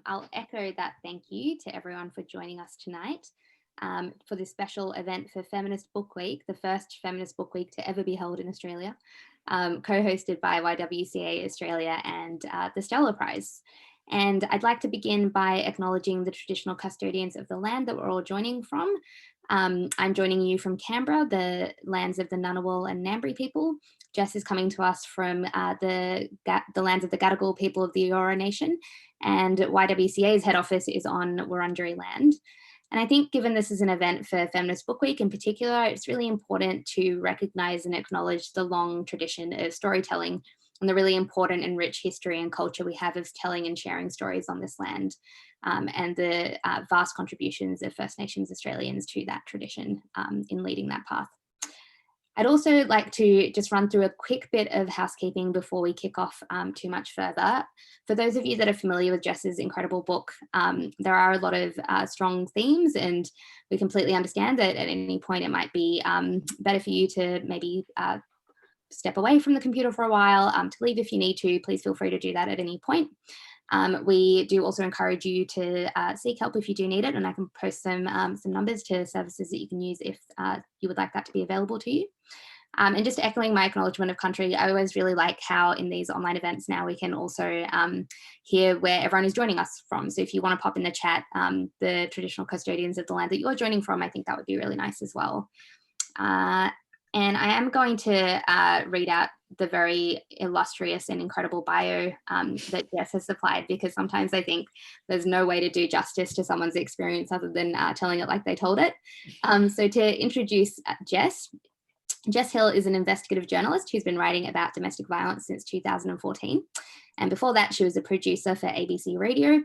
I'll echo that thank you to everyone for joining us tonight for this special event for Feminist Book Week, the first Feminist Book Week to ever be held in Australia, co-hosted by Ywca Australia and the Stella Prize. And I'd like to begin by acknowledging the traditional custodians of the land that we're all joining from. I'm joining you from Canberra, the lands of the Ngunnawal and Ngambri people. Jess is coming to us from the lands of the Gadigal people of the Eora Nation, and YWCA's head office is on Wurundjeri land. And I think given this is an event for Feminist Book Week in particular, it's really important to recognise and acknowledge the long tradition of storytelling and the really important and rich history and culture we have of telling and sharing stories on this land, and the vast contributions of First Nations Australians to that tradition in leading that path. I'd also like to just run through a quick bit of housekeeping before we kick off too much further. For those of you that are familiar with Jess's incredible book, there are a lot of strong themes, and we completely understand that at any point it might be better for you to maybe step away from the computer for a while, to leave if you need to. Please feel free to do that at any point. We do also encourage you to seek help if you do need it, and I can post some numbers to services that you can use if you would like that to be available to you. And just echoing my acknowledgement of country, I always really like how in these online events now we can also hear where everyone is joining us from. So if you want to pop in the chat the traditional custodians of the land that you're joining from, I think that would be really nice as well. And I am going to read out the very illustrious and incredible bio that Jess has supplied, because sometimes I think there's no way to do justice to someone's experience other than telling it like they told it. So to introduce Jess Hill is an investigative journalist who's been writing about domestic violence since 2014. And before that, she was a producer for ABC Radio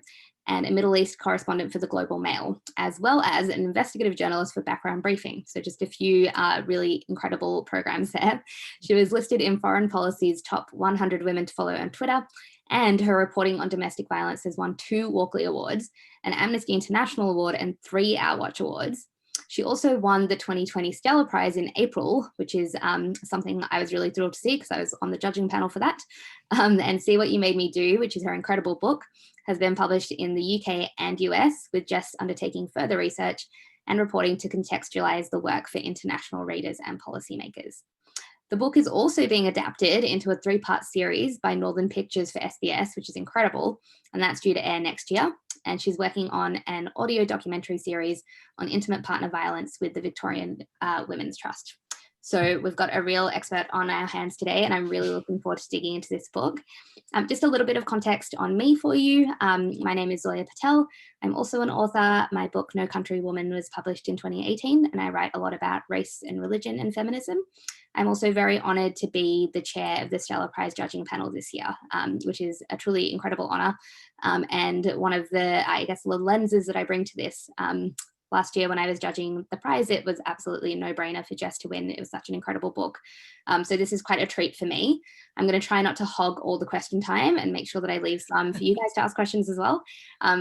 and a Middle East correspondent for the Global Mail, as well as an investigative journalist for Background Briefing. So just a few really incredible programs there. She was listed in Foreign Policy's top 100 women to follow on Twitter, and her reporting on domestic violence has won 2 Walkley Awards, an Amnesty International Award, and 3 Our Watch Awards. She also won the 2020 Stella Prize in April, which is something I was really thrilled to see because I was on the judging panel for that. And See What You Made Me Do, which is her incredible book, has been published in the UK and US, with Jess undertaking further research and reporting to contextualise the work for international readers and policymakers. The book is also being adapted into a 3-part series by Northern Pictures for SBS, which is incredible, and that's due to air next year. And she's working on an audio documentary series on intimate partner violence with the Victorian Women's Trust. So we've got a real expert on our hands today, and I'm really looking forward to digging into this book. Just a little bit of context on me for you. My name is Zoya Patel. I'm also an author. My book, No Country Woman, was published in 2018, and I write a lot about race and religion and feminism. I'm also very honoured to be the chair of the Stella Prize judging panel this year, which is a truly incredible honour. And one of the, I guess, the lenses that I bring to this, last year when I was judging the prize, it was absolutely a no-brainer for Jess to win. It was such an incredible book. So this is quite a treat for me. I'm going to try not to hog all the question time and make sure that I leave some for you guys to ask questions as well.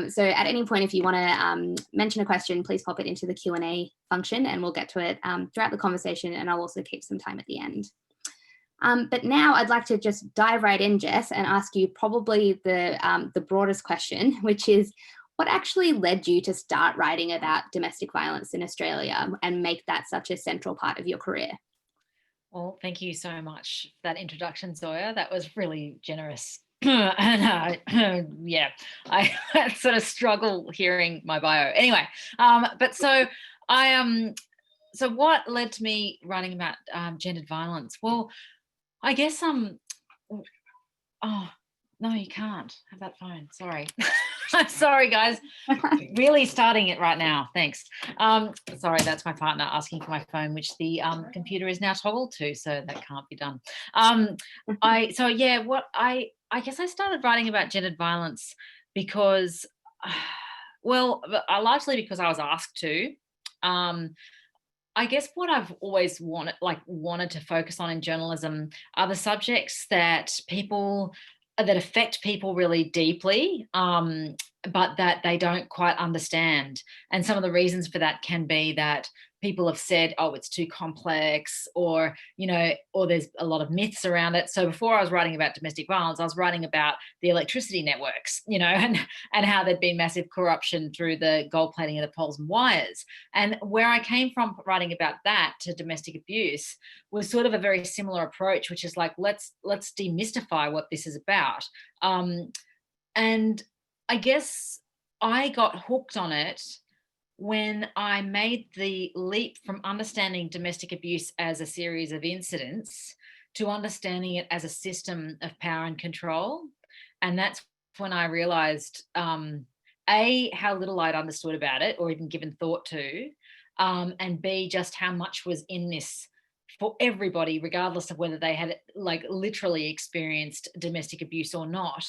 So at any point, if you want to mention a question, please pop it into the Q&A function and we'll get to it throughout the conversation, and I'll also keep some time at the end. But now I'd like to just dive right in, Jess, and ask you probably the broadest question, which is, what actually led you to start writing about domestic violence in Australia and make that such a central part of your career? Well, thank you so much for that introduction, Zoya. That was really generous. And yeah, I sort of struggle hearing my bio. Anyway, but so so what led to me writing about gendered violence? Well, I guess oh no, you can't have that phone. Sorry. I'm sorry, guys. Really starting it right now. Thanks. Sorry, that's my partner asking for my phone, which the computer is now toggled to, so that can't be done. I guess I started writing about gendered violence because, well, largely because I was asked to. I guess what I've always wanted to focus on in journalism are the subjects that affect people really deeply, but that they don't quite understand. And some of the reasons for that can be that people have said, oh, it's too complex, or, or there's a lot of myths around it. So before I was writing about domestic violence, I was writing about the electricity networks, and how there'd been massive corruption through the gold plating of the poles and wires. And where I came from writing about that to domestic abuse was sort of a very similar approach, which is like, let's demystify what this is about. And I guess I got hooked on it when I made the leap from understanding domestic abuse as a series of incidents to understanding it as a system of power and control. And that's when I realized, A, how little I'd understood about it or even given thought to, and B, just how much was in this for everybody, regardless of whether they had like literally experienced domestic abuse or not.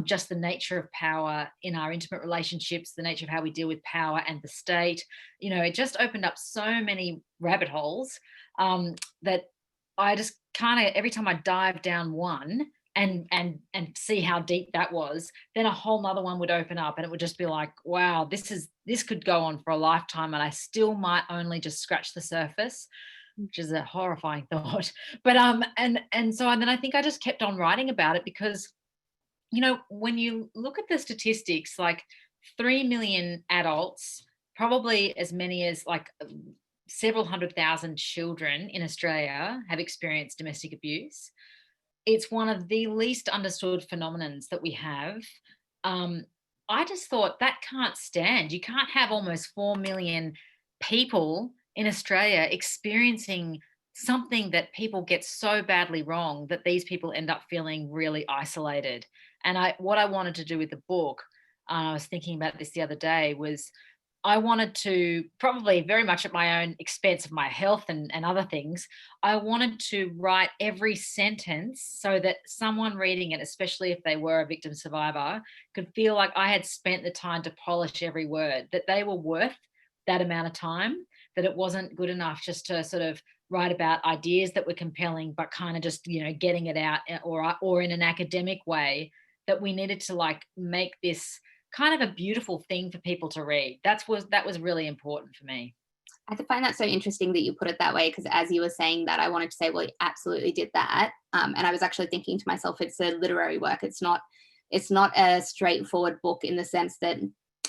Just the nature of power in our intimate relationships, the nature of how we deal with power and the state, it just opened up so many rabbit holes, that I just kind of, every time I dive down one and see how deep that was, then a whole nother one would open up, and it would just be like, wow, this could go on for a lifetime, and I still might only just scratch the surface, which is a horrifying thought. But and so then I think I just kept on writing about it because, when you look at the statistics, like 3 million adults, probably as many as like several 100,000 children in Australia have experienced domestic abuse. It's one of the least understood phenomenons that we have. I just thought that can't stand. You can't have almost 4 million people in Australia experiencing something that people get so badly wrong that these people end up feeling really isolated. And what I wanted to do with the book, I was thinking about this the other day, was I wanted to, probably very much at my own expense of my health and other things, I wanted to write every sentence so that someone reading it, especially if they were a victim survivor, could feel like I had spent the time to polish every word, that they were worth that amount of time, that it wasn't good enough just to sort of write about ideas that were compelling, but kind of just, getting it out, or in an academic way, that we needed to like make this kind of a beautiful thing for people to read. That was really important for me. I find that so interesting that you put it that way, because as you were saying that, I wanted to say, well, you absolutely did that. And I was actually thinking to myself, it's a literary work. It's not a straightforward book in the sense that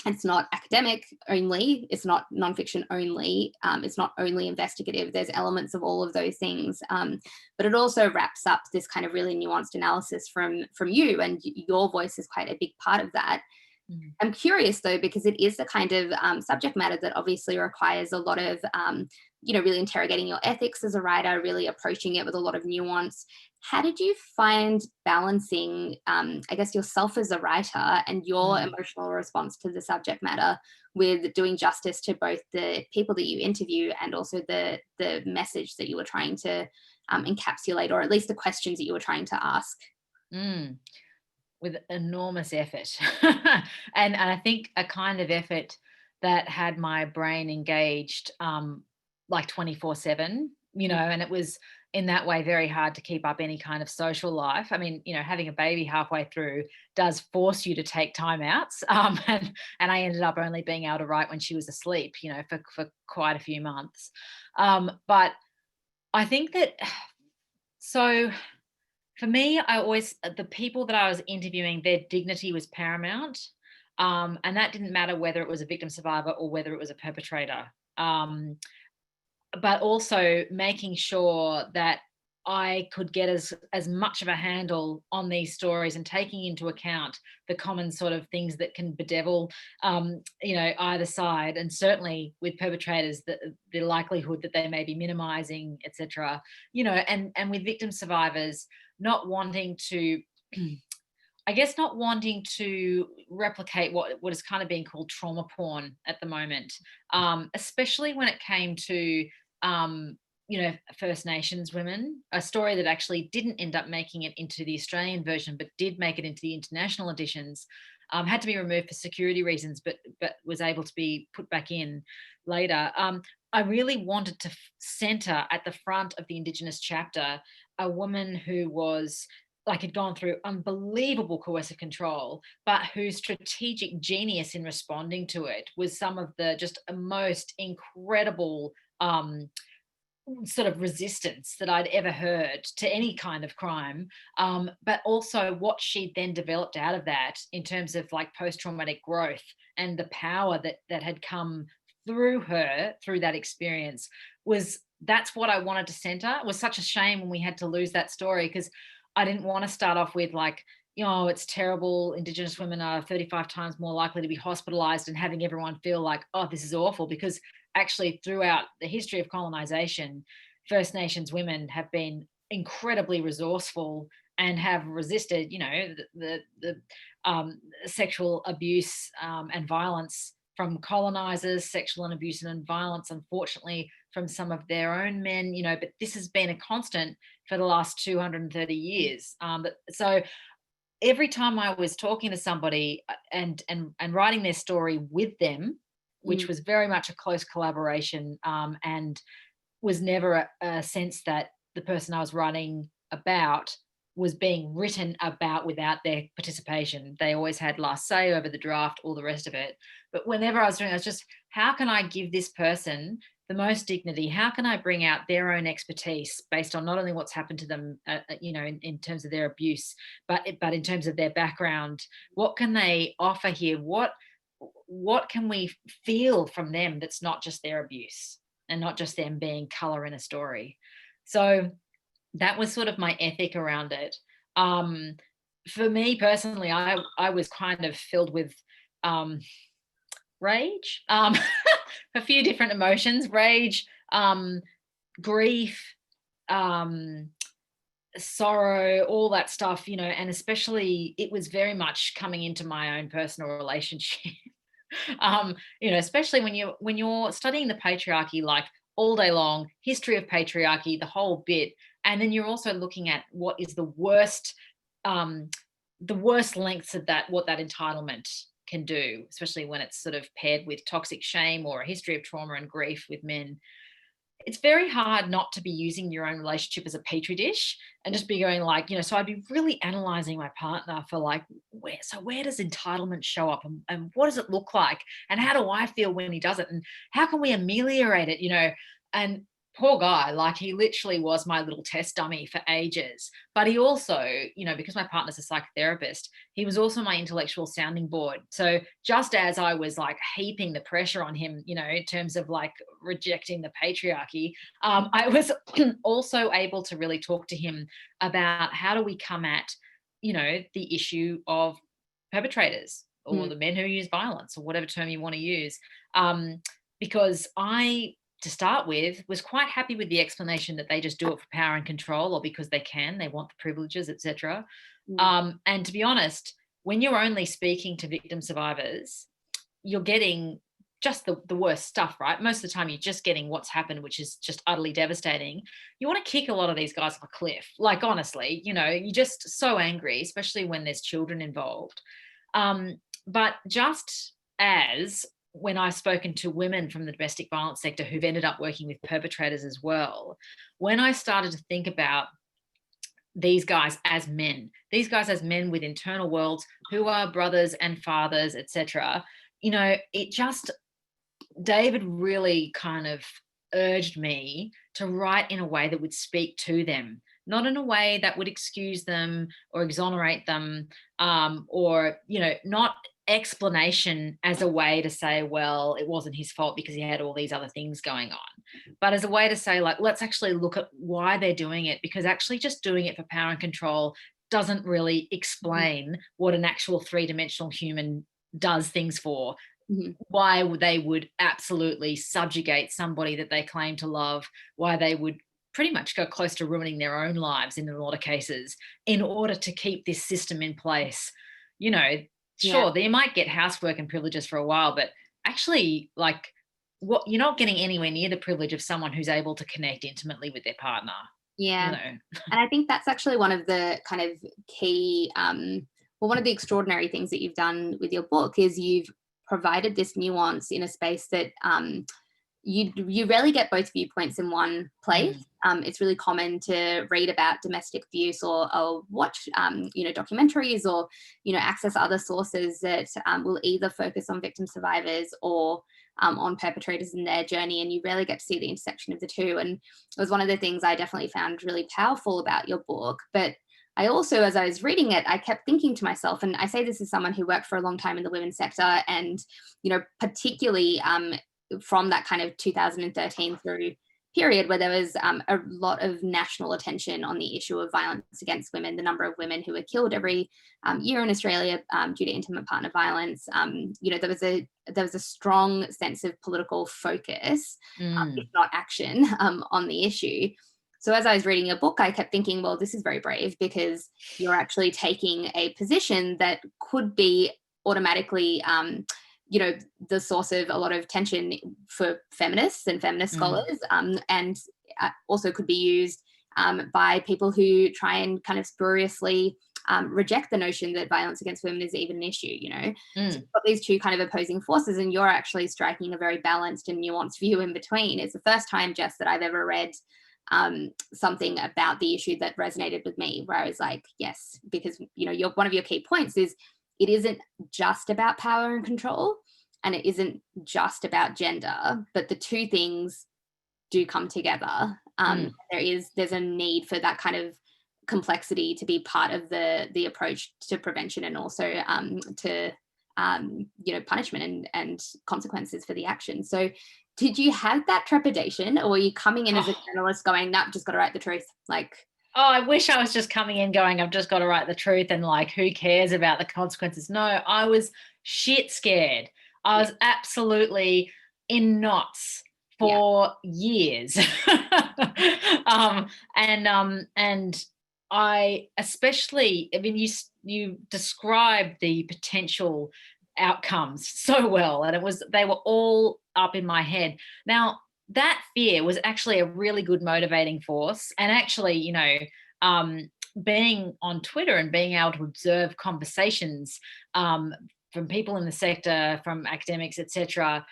it's not academic only, it's not nonfiction only, it's not only investigative. There's elements of all of those things, but it also wraps up this kind of really nuanced analysis from you, and your voice is quite a big part of that. I'm curious though, because it is the kind of subject matter that obviously requires a lot of, really interrogating your ethics as a writer, really approaching it with a lot of nuance. How did you find balancing, I guess, yourself as a writer and your emotional response to the subject matter with doing justice to both the people that you interview and also the message that you were trying to encapsulate, or at least the questions that you were trying to ask? With enormous effort. And I think a kind of effort that had my brain engaged like 24/7, and it was in that way very hard to keep up any kind of social life. I mean, having a baby halfway through does force you to take time outs. And I ended up only being able to write when she was asleep, for quite a few months. But I think that, so for me, the people that I was interviewing, their dignity was paramount. And that didn't matter whether it was a victim survivor or whether it was a perpetrator. But also making sure that I could get as much of a handle on these stories, and taking into account the common sort of things that can bedevil, either side, and certainly with perpetrators, the likelihood that they may be minimizing, etc. And with victim survivors, not wanting to, I guess, not wanting to replicate what is kind of being called trauma porn at the moment, especially when it came to, First Nations women. A story that actually didn't end up making it into the Australian version, but did make it into the international editions. Had to be removed for security reasons, but was able to be put back in later. I really wanted to centre at the front of the Indigenous chapter a woman who was like had gone through unbelievable coercive control, but whose strategic genius in responding to it was some of the just most incredible sort of resistance that I'd ever heard to any kind of crime, but also what she then developed out of that in terms of like post-traumatic growth and the power that had come through her through that experience. That's what I wanted to center. It was such a shame when we had to lose that story, because I didn't want to start off with like, it's terrible, Indigenous women are 35 times more likely to be hospitalized, and having everyone feel like, oh, this is awful, because actually throughout the history of colonization, First Nations women have been incredibly resourceful and have resisted, the sexual abuse and violence from colonizers, sexual abuse and violence, unfortunately, from some of their own men, but this has been a constant for the last 230 years. So every time I was talking to somebody and writing their story with them, which was very much a close collaboration, and was never a sense that the person I was writing about was being written about without their participation. They always had last say over the draft, all the rest of it. But whenever I was doing it, I was just, how can I give this person the most dignity? How can I bring out their own expertise based on not only what's happened to them, in terms of their abuse, but in terms of their background? What can they offer here? What can we feel from them that's not just their abuse and not just them being color in a story? So that was sort of my ethic around it. For me personally, I was kind of filled with rage, a few different emotions, rage, grief, sorrow, all that stuff, and especially it was very much coming into my own personal relationship. Especially when you're studying the patriarchy, like all day long, history of patriarchy, the whole bit, and then you're also looking at what is the worst lengths of that, what that entitlement can do, especially when it's sort of paired with toxic shame or a history of trauma and grief with men. It's very hard not to be using your own relationship as a petri dish and just be going like, so I'd be really analyzing my partner for like, where does entitlement show up, and what does it look like? And how do I feel when he does it? And how can we ameliorate it? And poor guy, like he literally was my little test dummy for ages. But he also, because my partner's a psychotherapist, he was also my intellectual sounding board. So just as I was like heaping the pressure on him, in terms of like rejecting the patriarchy, I was also able to really talk to him about how do we come at, the issue of perpetrators or the men who use violence or whatever term you want to use. Because to start with, was quite happy with the explanation that they just do it for power and control, or because they want the privileges, etc. And to be honest, when you're only speaking to victim survivors, you're getting just the worst stuff, right? Most of the time you're just getting what's happened, which is just utterly devastating. You want to kick a lot of these guys off a cliff. Like, honestly, you're just so angry, especially when there's children involved. But just as when I've spoken to women from the domestic violence sector who've ended up working with perpetrators as well, when I started to think about these guys as men with internal worlds who are brothers and fathers, etc., David really kind of urged me to write in a way that would speak to them, not in a way that would excuse them or exonerate them, or, not explanation as a way to say, well, it wasn't his fault because he had all these other things going on, but as a way to say, like, let's actually look at why they're doing it, because actually just doing it for power and control doesn't really explain what an actual three-dimensional human does things for. Why they would absolutely subjugate somebody that they claim to love, why they would pretty much go close to ruining their own lives in a lot of cases in order to keep this system in place. Sure, they might get housework and privileges for a while, but actually, like, what, you're not getting anywhere near the privilege of someone who's able to connect intimately with their partner. And I think that's actually one of the kind of key, one of the extraordinary things that you've done with your book is you've provided this nuance in a space that you rarely get both viewpoints in one place. it's really common to read about domestic abuse or watch, documentaries or, access other sources that will either focus on victim survivors or on perpetrators in their journey, and you rarely get to see the intersection of the two. And it was one of the things I definitely found really powerful about your book. But I also, as I was reading it, I kept thinking to myself, and I say this as someone who worked for a long time in the women's sector, and, particularly from that kind of 2013 through period where there was a lot of national attention on the issue of violence against women, the number of women who were killed every year in Australia due to intimate partner violence. There was a strong sense of political focus, if not action, on the issue. So as I was reading your book, I kept thinking, well, this is very brave, because you're actually taking a position that could be automatically the source of a lot of tension for feminists and feminist scholars, and also could be used by people who try and kind of spuriously reject the notion that violence against women is even an issue. So you've got these two kind of opposing forces, and you're actually striking a very balanced and nuanced view in between. It's the first time, Jess, that I've ever read something about the issue that resonated with me, where I was like, yes, because one of your key points is it isn't just about power and control, and it isn't just about gender, but the two things do come together. There's a need for that kind of complexity to be part of the approach to prevention, and also to punishment and consequences for the action. So did you have that trepidation, or were you coming in as a journalist going, nah, just got to write the truth? I wish I was just coming in going, I've just got to write the truth, and who cares about the consequences? No, I was shit scared. I was absolutely in knots for years. And I especially, you described the potential outcomes so well, and they were all up in my head. Now, that fear was actually a really good motivating force. And actually, being on Twitter and being able to observe conversations from people in the sector, from academics, etc.,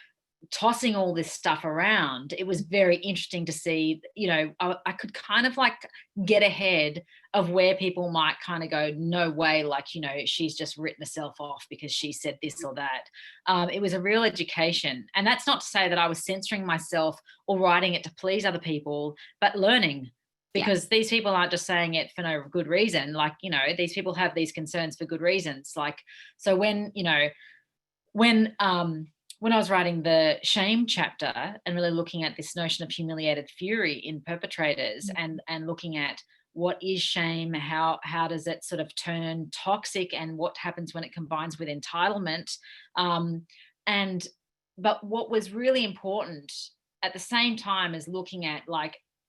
tossing all this stuff around, it was very interesting to see, I could kind of get ahead of where people might kind of go, no way, she's just written herself off because she said this or that. It was a real education. And that's not to say that I was censoring myself or writing it to please other people, but learning, because these people aren't just saying it for no good reason. These people have these concerns for good reasons. So when I was writing the shame chapter and really looking at this notion of humiliated fury in perpetrators, and looking at what is shame, how does it sort of turn toxic, and what happens when it combines with entitlement. But what was really important at the same time as looking at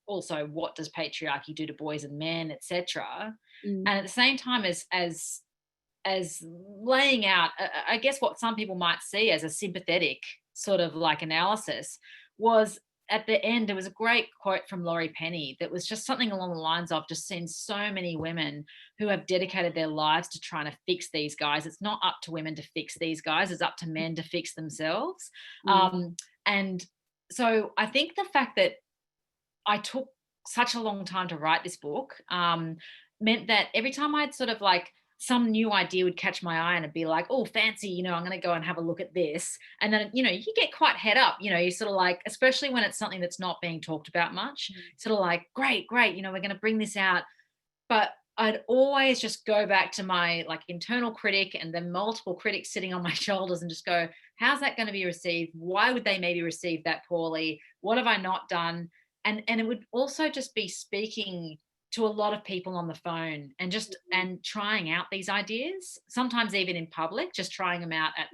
also what does patriarchy do to boys and men, etc. And at the same time as laying out, I guess, what some people might see as a sympathetic sort of analysis, was at the end, there was a great quote from Laurie Penny that was just something along the lines of, just seeing so many women who have dedicated their lives to trying to fix these guys. It's not up to women to fix these guys, it's up to men to fix themselves. And so I think the fact that I took such a long time to write this book meant that every time I'd sort of some new idea would catch my eye, and it'd be oh, fancy, I'm going to go and have a look at this. And then, you get quite head up, you sort of especially when it's something that's not being talked about much, sort of great, we're going to bring this out. But I'd always just go back to my internal critic and then multiple critics sitting on my shoulders and just go, how's that going to be received? Why would they maybe receive that poorly? What have I not done? And it would also just be speaking to a lot of people on the phone and just and trying out these ideas, sometimes even in public, just trying them out at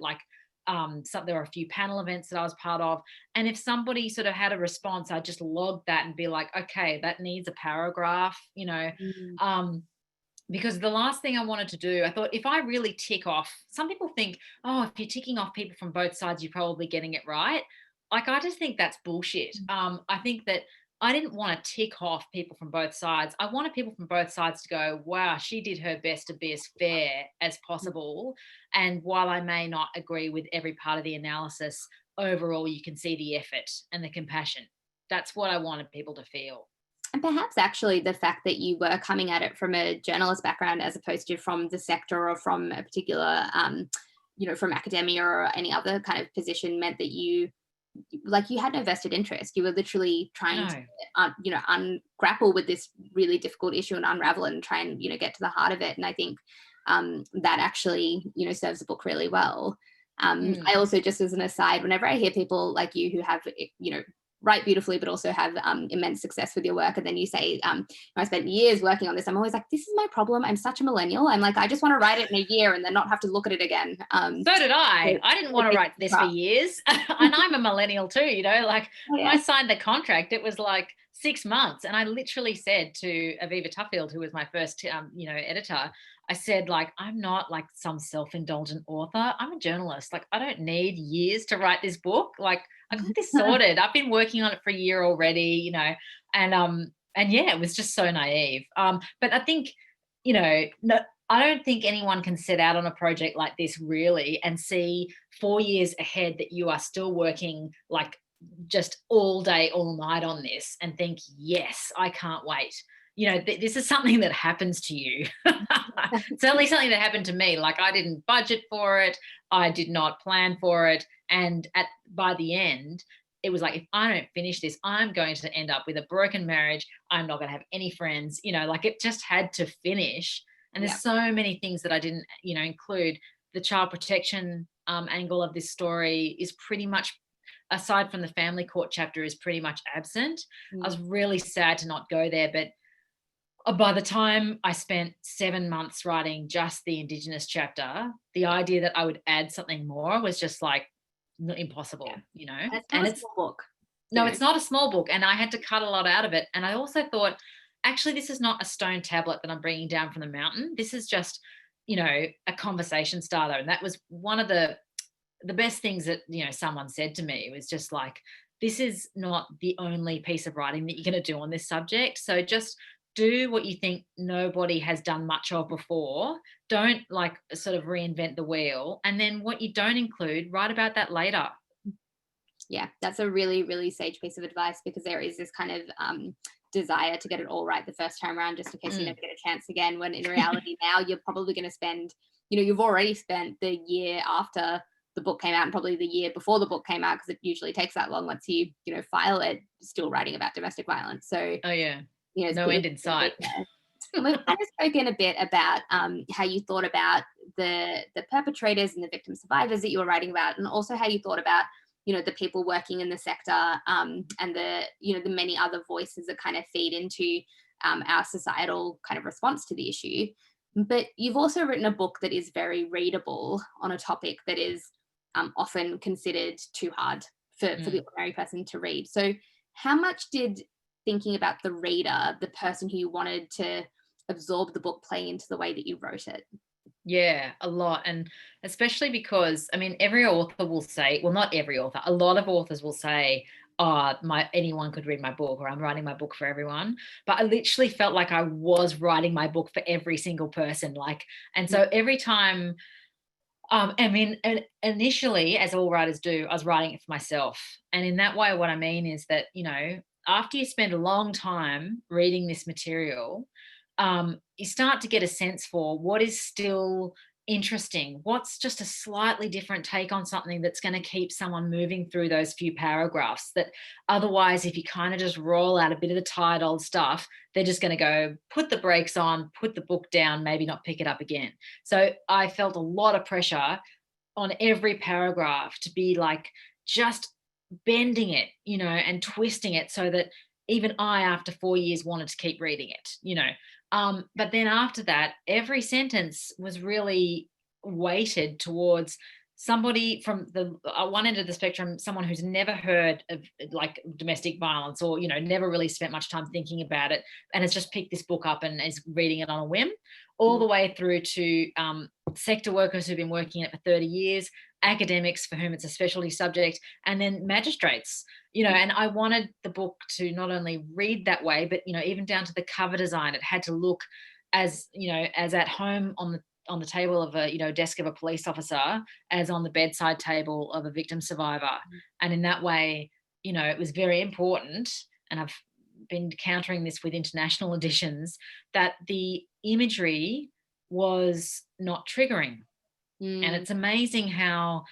there were a few panel events that I was part of, and if somebody sort of had a response, I'd just log that and be okay, that needs a paragraph, because the last thing I wanted to do, I thought, if I really tick off, some people think, oh, if you're ticking off people from both sides, you're probably getting it right. I just think that's bullshit. I think that I didn't want to tick off people from both sides. I wanted people from both sides to go, wow, she did her best to be as fair as possible. And while I may not agree with every part of the analysis, overall, you can see the effort and the compassion. That's what I wanted people to feel. And perhaps actually the fact that you were coming at it from a journalist background as opposed to from the sector or from a particular, from academia or any other kind of position meant that you had no vested interest. You were literally trying to, No. grapple with this really difficult issue and unravel it and try and, get to the heart of it. And I think that actually, serves the book really well. I also, just as an aside, whenever I hear people like you who have, write beautifully, but also have immense success with your work, and then you say, I spent years working on this, I'm always like, this is my problem. I'm such a millennial. I'm like, I just want to write it in a year and then not have to look at it again. So did I. I didn't want to write this for years. And I'm a millennial too, like when I signed the contract, it was like 6 months. And I literally said to Ywca Tuffield, who was my first, editor, I said, like, I'm not like some self-indulgent author. I'm a journalist. Like, I don't need years to write this book. Like, I got this sorted. I've been working on it for a year already, and yeah, it was just so naive. But I think, no, I don't think anyone can set out on a project like this really and see 4 years ahead that you are still working like just all day, all night on this and think, yes, I can't wait. This is something that happens to you. Certainly something that happened to me. Like, I didn't budget for it. I did not plan for it. And by the end, it was like, if I don't finish this, I'm going to end up with a broken marriage. I'm not going to have any friends, like it just had to finish. And there's so many things that I didn't, include. The child protection angle of this story is pretty much, aside from the family court chapter, is pretty much absent. I was really sad to not go there, but by the time I spent 7 months writing just the Indigenous chapter, the idea that I would add something more was just like impossible, And it's a small book. No, it's not a small book. And I had to cut a lot out of it. And I also thought, actually, this is not a stone tablet that I'm bringing down from the mountain. This is just, a conversation starter. And that was one of the best things that, someone said to me. It was just like, this is not the only piece of writing that you're going to do on this subject. So just do what you think nobody has done much of before. Don't like sort of reinvent the wheel. And then what you don't include, write about that later. Yeah, that's a really, really sage piece of advice, because there is this kind of desire to get it all right the first time around, just in case you never get a chance again, when in reality now you're probably going to spend, you've already spent the year after the book came out and probably the year before the book came out, because it usually takes that long once you, file it, still writing about domestic violence. So, no end in sight. We've kind of spoken a bit about how you thought about the perpetrators and the victim survivors that you were writing about, and also how you thought about, the people working in the sector and the many other voices that kind of feed into our societal kind of response to the issue. But you've also written a book that is very readable on a topic that is often considered too hard for the ordinary person to read. So how much did thinking about the reader, the person who you wanted to absorb the book, play into the way that you wrote it? Yeah, a lot. And especially because, every author will say, well, not every author, a lot of authors will say, oh, anyone could read my book, or I'm writing my book for everyone. But I literally felt like I was writing my book for every single person. And so every time, initially, as all writers do, I was writing it for myself. And in that way, what I mean is that, after you spend a long time reading this material, you start to get a sense for what is still interesting, what's just a slightly different take on something that's going to keep someone moving through those few paragraphs, that otherwise, if you kind of just roll out a bit of the tired old stuff, they're just going to go put the brakes on, put the book down, maybe not pick it up again. So I felt a lot of pressure on every paragraph to be like just bending it, and twisting it so that even I, after 4 years, wanted to keep reading it, but then after that, every sentence was really weighted towards somebody from the one end of the spectrum, someone who's never heard of like domestic violence, or, never really spent much time thinking about it, and has just picked this book up and is reading it on a whim, all the way through to sector workers who've been working it for 30 years, academics for whom it's a specialty subject, and then magistrates, and I wanted the book to not only read that way, but, even down to the cover design, it had to look as at home on the table of a, desk of a police officer as on the bedside table of a victim survivor. And in that way, it was very important. And I've been encountering this with international editions, that the imagery was not triggering. And it's amazing how,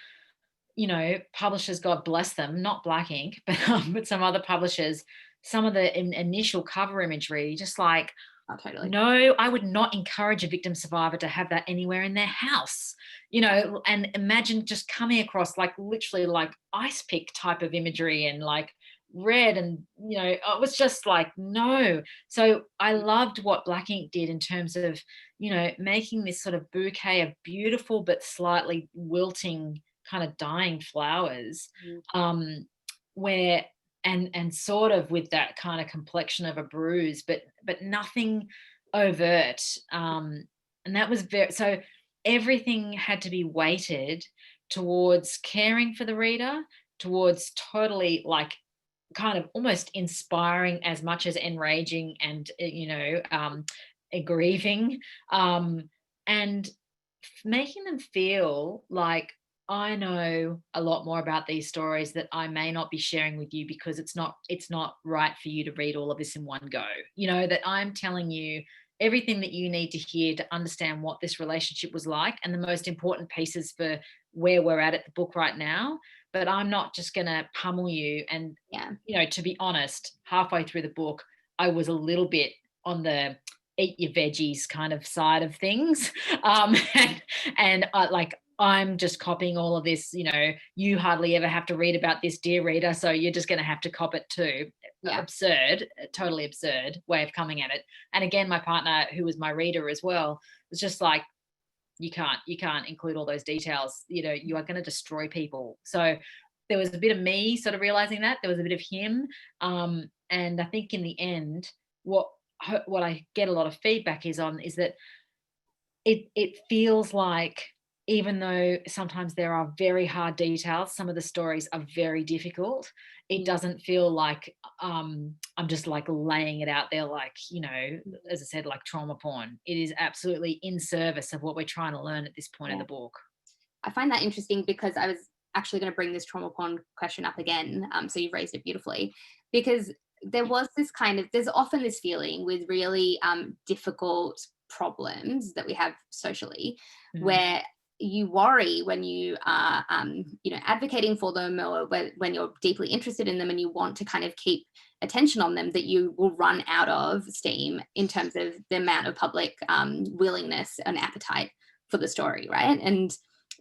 you know, publishers, God bless them, not Black Ink, but some other publishers, some of the initial cover imagery, just like, Oh, totally. no, I would not encourage a victim survivor to have that anywhere in their house, you know. And imagine just coming across like literally like ice pick type of imagery and like red, and you know, it was just like, no. So I loved what Black Ink did in terms of, you know, making this sort of bouquet of beautiful but slightly wilting kind of dying flowers, where and sort of with that kind of complexion of a bruise, but nothing overt. And that was very, so everything had to be weighted towards caring for the reader, towards totally like kind of almost inspiring as much as enraging and, you know, grieving, and making them feel like, I know a lot more about these stories that I may not be sharing with you because it's not right for you to read all of this in one go. You know, that I'm telling you everything that you need to hear to understand what this relationship was like, and the most important pieces for where we're at the book right now. But I'm not just going to pummel you. And, you know, to be honest, halfway through the book, I was a little bit on the eat your veggies kind of side of things. And like, I'm just copying all of this, you know, you hardly ever have to read about this, dear reader, so you're just going to have to cop it too. Absurd, totally absurd way of coming at it. And again, my partner, who was my reader as well, was just like, you can't include all those details, you know, you are going to destroy people. So there was a bit of me sort of realizing that, there was a bit of him. And I think in the end, what I get a lot of feedback is that it feels like, even though sometimes there are very hard details, some of the stories are very difficult, it doesn't feel like I'm just like laying it out there like, you know, as I said, like trauma porn. It is absolutely in service of what we're trying to learn at this point in the book. I find that interesting because I was actually going to bring this trauma porn question up again. So you've raised it beautifully, because there was this kind of, there's often this feeling with really difficult problems that we have socially, where you worry when you are, you know, advocating for them, or when you're deeply interested in them and you want to kind of keep attention on them, that you will run out of steam in terms of the amount of public willingness and appetite for the story, right? And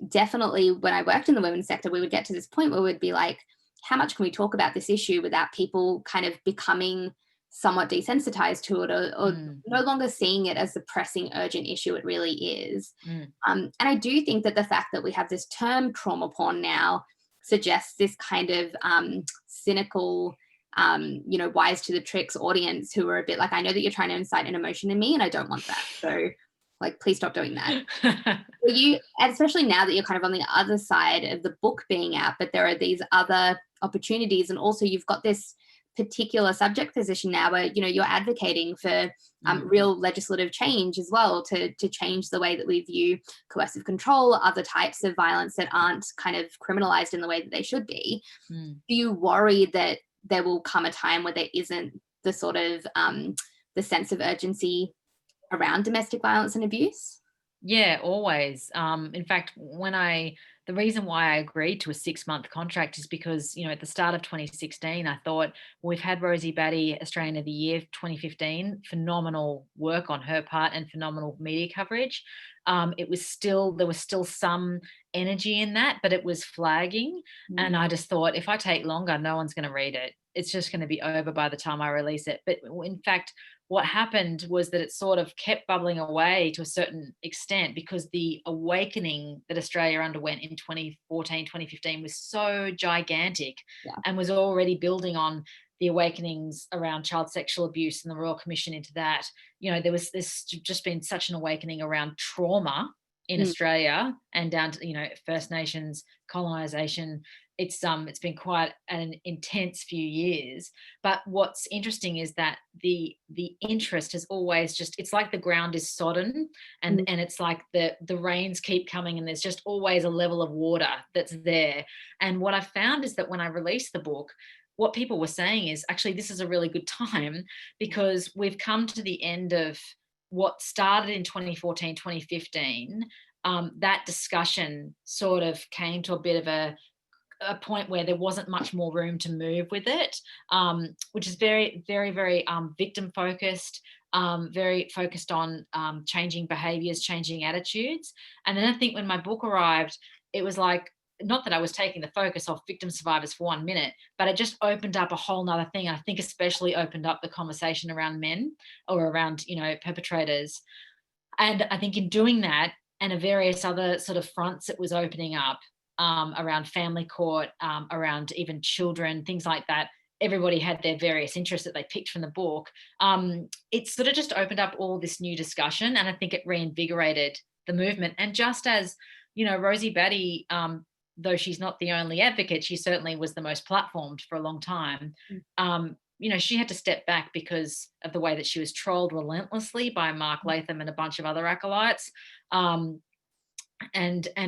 definitely when I worked in the women's sector, we would get to this point where we'd be like, how much can we talk about this issue without people kind of becoming somewhat desensitized to it, or no longer seeing it as the pressing, urgent issue it really is. And I do think that the fact that we have this term trauma porn now suggests this kind of cynical, you know, wise to the tricks audience who are a bit like, I know that you're trying to incite an emotion in me and I don't want that. So like, please stop doing that. You, especially now that you're kind of on the other side of the book being out, but there are these other opportunities, and also you've got this particular subject position now where, you know, you're advocating for real legislative change as well, to change the way that we view coercive control, other types of violence that aren't kind of criminalized in the way that they should be. Do you worry that there will come a time where there isn't the sort of the sense of urgency around domestic violence and abuse? Yeah, always. In fact, the reason why I agreed to a 6-month contract is because, you know, at the start of 2016, I thought, we've had Rosie Batty Australian of the Year 2015, phenomenal work on her part and phenomenal media coverage. There was still some energy in that, but it was flagging. And I just thought, if I take longer, no one's going to read it. It's just going to be over by the time I release it. But in fact, what happened was that it sort of kept bubbling away to a certain extent, because the awakening that Australia underwent in 2014, 2015 was so gigantic, and was already building on the awakenings around child sexual abuse and the Royal Commission into that. You know, there's just been such an awakening around trauma in Australia, and down to, you know, First Nations, colonisation. It's been quite an intense few years. But what's interesting is that the interest has always just, it's like the ground is sodden, and it's like the rains keep coming, and there's just always a level of water that's there. And what I found is that when I released the book, what people were saying is actually this is a really good time because we've come to the end of what started in 2014, 2015. That discussion sort of came to a bit of a point where there wasn't much more room to move with it, which is very, very, very victim focused, very focused on changing behaviors, changing attitudes. And then I think when my book arrived, it was like, not that I was taking the focus off victim survivors for 1 minute, but it just opened up a whole nother thing. I think especially opened up the conversation around men or around, perpetrators. And I think in doing that and various other sort of fronts it was opening up, around family court, around even children, things like that. Everybody had their various interests that they picked from the book. It sort of just opened up all this new discussion, and I think it reinvigorated the movement. And just as, Rosie Batty, though she's not the only advocate, she certainly was the most platformed for a long time. She had to step back because of the way that she was trolled relentlessly by Mark Latham and a bunch of other acolytes. And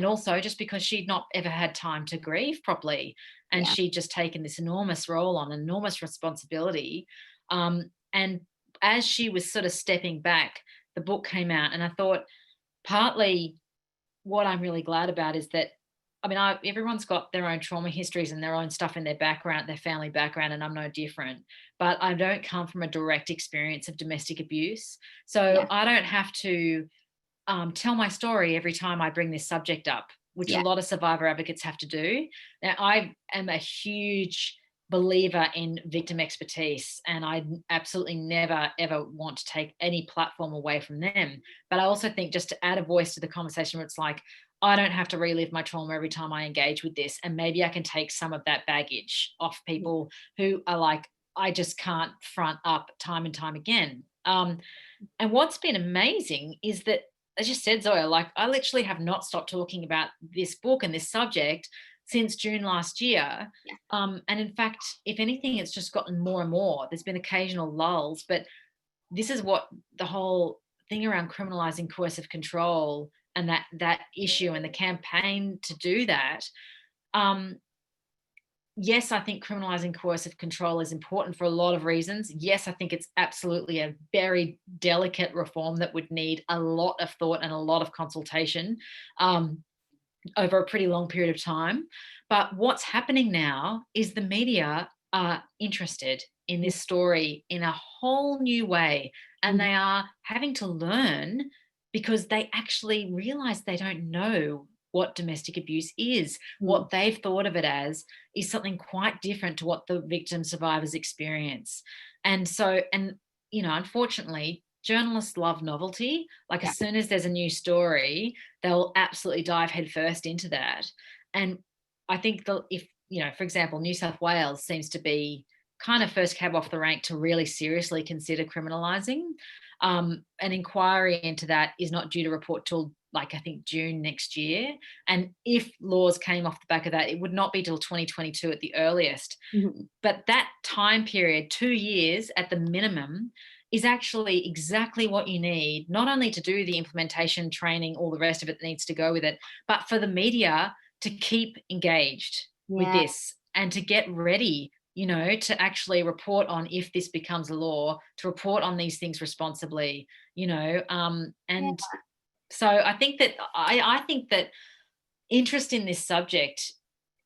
also just because she'd not ever had time to grieve properly, and she'd just taken this enormous role on, enormous responsibility. And as she was sort of stepping back, the book came out, and I thought partly what I'm really glad about is that, everyone's got their own trauma histories and their own stuff in their background, their family background, and I'm no different. But I don't come from a direct experience of domestic abuse. So I don't have to tell my story every time I bring this subject up, which a lot of survivor advocates have to do. Now, I am a huge believer in victim expertise, and I absolutely never, ever want to take any platform away from them. But I also think just to add a voice to the conversation where it's like, I don't have to relive my trauma every time I engage with this. And maybe I can take some of that baggage off people who are like, I just can't front up time and time again. And what's been amazing is that, as you said, Zoya, like I literally have not stopped talking about this book and this subject since June last year. And in fact, if anything, it's just gotten more and more. There's been occasional lulls, but this is what the whole thing around criminalizing coercive control and that issue and the campaign to do that. Yes, I think criminalizing coercive control is important for a lot of reasons. Yes, I think it's absolutely a very delicate reform that would need a lot of thought and a lot of consultation over a pretty long period of time. But what's happening now is the media are interested in this story in a whole new way, and they are having to learn because they actually realize they don't know what domestic abuse is. What they've thought of it as is something quite different to what the victim survivors experience. And so, unfortunately, journalists love novelty. Like as soon as there's a new story, they'll absolutely dive headfirst into that. And I think if, for example, New South Wales seems to be kind of first cab off the rank to really seriously consider criminalising. An inquiry into that is not due to report till I think June next year. And if laws came off the back of that, it would not be till 2022 at the earliest. But that time period, 2 years at the minimum, is actually exactly what you need, not only to do the implementation, training, all the rest of it that needs to go with it, but for the media to keep engaged with this and to get ready, to actually report on if this becomes a law, to report on these things responsibly, so I think that I think that interest in this subject